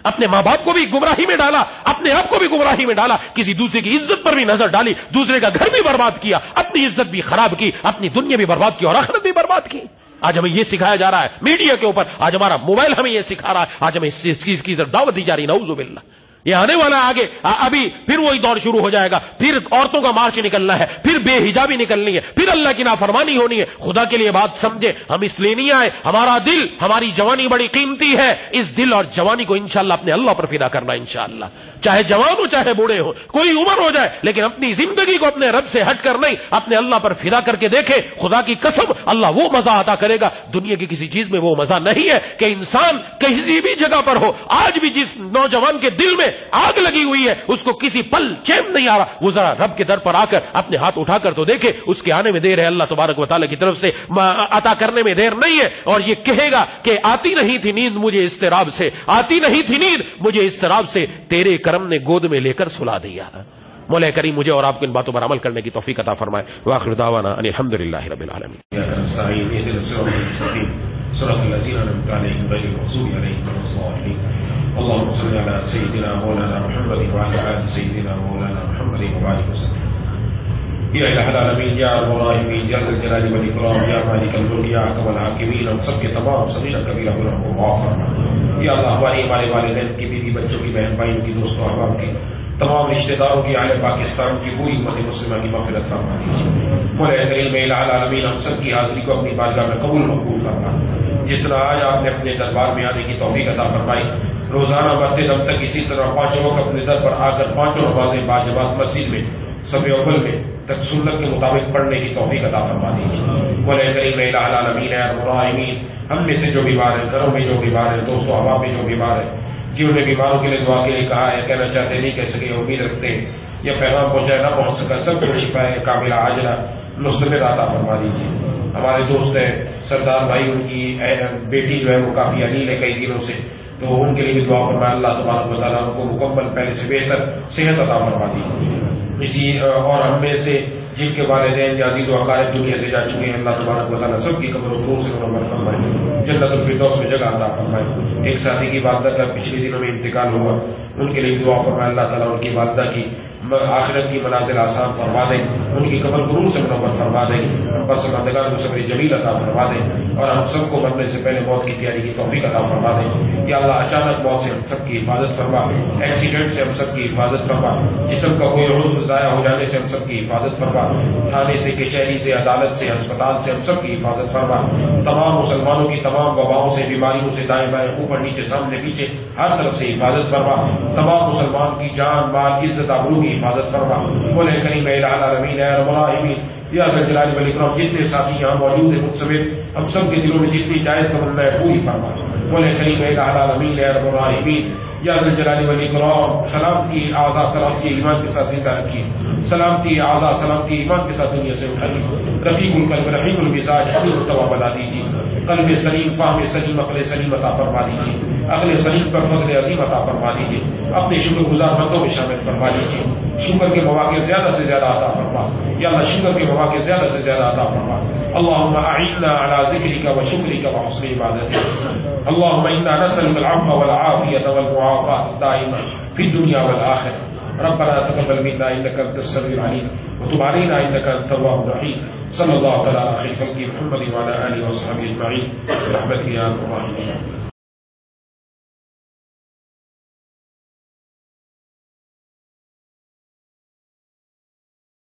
اپنے ماں باپ کو بھی گمراہی میں ڈالا, اپنے آپ کو بھی گمراہی میں ڈالا, کسی دوسرے کی عزت پر بھی نظر ڈالی, دوسرے کا گھر بھی برباد کیا, اپنی عزت بھی خراب کی, اپنی دنیا بھی برباد کی اور آخرت بھی برباد کی. آج ہمیں یہ سکھایا جا رہا ہے میڈیا کے اوپر, آج ہمارا موبائل ہمیں یہ سکھا رہا ہے, آج ہمیں اس چیز کی دعوت دی جا رہی, نعوذ باللہ. یہ آنے والا آگے, ابھی پھر وہی دور شروع ہو جائے گا, پھر عورتوں کا مارچ نکلنا ہے, پھر بے حجابی نکلنی ہے, پھر اللہ کی نافرمانی ہونی ہے. خدا کے لیے بات سمجھے, ہم اس لیے نہیں آئے, ہمارا دل, ہماری جوانی بڑی قیمتی ہے, اس دل اور جوانی کو انشاءاللہ اپنے اللہ پر فدا کرنا انشاءاللہ. چاہے جوان ہو چاہے بوڑھے ہو, کوئی عمر ہو جائے, لیکن اپنی زندگی کو اپنے رب سے ہٹ کر نہیں, اپنے اللہ پر فدا کر کے دیکھے. خدا کی قسم اللہ وہ مزہ عطا کرے گا, دنیا کی کسی چیز میں وہ مزہ نہیں ہے کہ انسان کسی بھی جگہ پر ہو. آج بھی جس نوجوان کے دل میں آگ لگی ہوئی ہے, اس کو کسی پل چین نہیں آ رہا, وہ ذرا رب کے در پر آ کر اپنے ہاتھ اٹھا کر تو دیکھے, اس کے آنے میں دیر ہے, اللہ تبارک و تعالیٰ کی طرف سے عطا کرنے میں دیر نہیں ہے. اور یہ کہے گا کہ آتی نہیں تھی نیند مجھے اضطراب سے, آتی نہیں تھی نیند مجھے اضطراب سے, تیرے کرم نے گود میں لے کر سلا دیا. مولا کریم مجھے اور آپ کو ان باتوں پر عمل کرنے کی توفیق عطا فرمائے. وآخر دعوانا ان الحمدللہ رب العالمین. صراط الذين أنعمت عليهم غير المغضوب عليهم ولا الضالين. اللهم صل على سيدنا مولانا محمد وعلى آل سيدنا مولانا محمد وبارك وسلم. يا إله العالمين يا رب الراحمين يا ذا الجلال والإكرام يا مالك الملك يا أحكم الحاكمين, ہم سب کے تمام صغیر کبیرہ گناہوں کو معاف فرما. یا اللہ ہمارے والدین کی, بیوی بچوں کی, بہن بھائیوں کی, دوستوں احباب کی, تمام رشتہ داروں کی, اہل پاکستان کی پوری امت مسلمہ کی مغفرت فرما دیجیے. مولا کریم الہ العالمین ہم سب کی حاضری کو اپنی بارگاہ میں قبول مقبول فرما. جس طرح آج آپ نے اپنے دربار میں آنے کی توفیق عطا فرمائی, روزانہ مرتے دم تک اسی طرح 5 وقت اپنے در پر آ کر 5 نمازیں باجماعت مسجد میں صف اول میں تک سنت کے مطابق پڑھنے کی توفیق عطا فرما دیجیے. مولا کریم الہ العالمین یا رب الراحمین ہم میں سے جو بیمار ہیں, گھروں میں جو بیمار ہیں, دوستوں احباب میں جو بیمار ہیں, جنہوں نے بیماروں کے لیے دعا کے لیے کہا ہے, کہنا چاہتے نہیں کہہ سکے, امید رکھتے ہیں یا پیغام پہنچائے نہ پہنچ سکا, سب کو شفا کاملہ عاجلہ مستمر عطا فرما دیجیے. ہمارے دوست ہیں سردار بھائی, ان کی بیٹی جو ہے وہ کافی انیل ہے کئی دنوں سے, تو ان کے لیے بھی دعا فرمائے. اللہ تبارک و تعالیٰ ان کو مکمل پہلے سے بہتر صحت عطا فرما دیجیے. اور ہم میں سے جن کے والدین یا عزیز و اقارب دنیا سے جا چکے ہیں، اللہ تبارک و تعالیٰ سب کی قبر و روح سے منور فرمائے، جنت الفردوس میں جگہ عطا فرمائے۔ ایک ساتھی کی والدہ کا پچھلے دنوں میں انتقال ہوا، ان کے لیے دعا فرمائے، اللہ تعالیٰ ان کی والدہ کی آخرت کی منازل آسان فرما دیں، ان کی قبر کو نور سے منور فرما دیں، بس بندگان کو صبر جمیل عطا فرما دیں، اور ہم سب کو مرنے سے پہلے موت کی تیاری کی توفیق عطا فرما دیں۔ یا اللہ اچانک موت سے ہم سب کی حفاظت فرما، ایکسیڈنٹ سے ہم سب کی حفاظت فرما، جسم کا کوئی عضو ضائع ہو جانے سے ہم سب کی حفاظت فرما، تھانے سے، کچہری سے، عدالت سے، ہسپتال سے ہم سب کی حفاظت فرما، تمام مسلمانوں کی تمام وباؤں سے، بیماریوں سے، دائیں بائیں، اوپر نیچے، سامنے پیچھے، ہر طرف سے حفاظت فرما، تمام مسلمان کی جان، مال، عزت، آبرو کی حفاظت فرما۔ بولے کریم اے الہ العالمین اے رب العالمین یا ذا الجلال والاکرام، جتنے ساتھی یہاں موجود ہیں سمیت ہم سب کے دلوں میں جتنی جائز تمنا ہے پوری فرما۔ بولے کریم اے الہ العالمین اے رب العالمین یا ذا الجلال والاکرام، سلامتی اعضاء سلامتی ایمان کے ساتھ زندہ رکھیے، سلامتی اعضاء سلامتی ایمان کے ساتھ دنیا سے اٹھائیے، رفیق القلب رحیم المزاج حمید الطبع بنا دیجیے، قلب سلیم، فہم سلیم، عقل سلیم عطا فرما دیجیے، عقل سلیم پر فضل عظیم عطا فرما دیجیے، اپنے شکر گزار بندوں میں شامل فرما دیجیے، شکر کے مواقع زیادہ سے زیادہ عطا فرما، یا اللہ شکر کے مواقع زیادہ سے زیادہ عطا فرما۔ اللهم اعنا على ذكرك وشكرك وحسن عبادتك، اللهم انا نسألك العفو والعافية والمعافاة الدائمة في الدنيا والآخرة، ربنا تقبل منا انك انت السميع العليم وتب علينا انك انت التواب الرحيم، صلى الله تعالى على خير خلقه محمد وعلى اله وصحبه اجمعين برحمتك يا ارحم الراحمين۔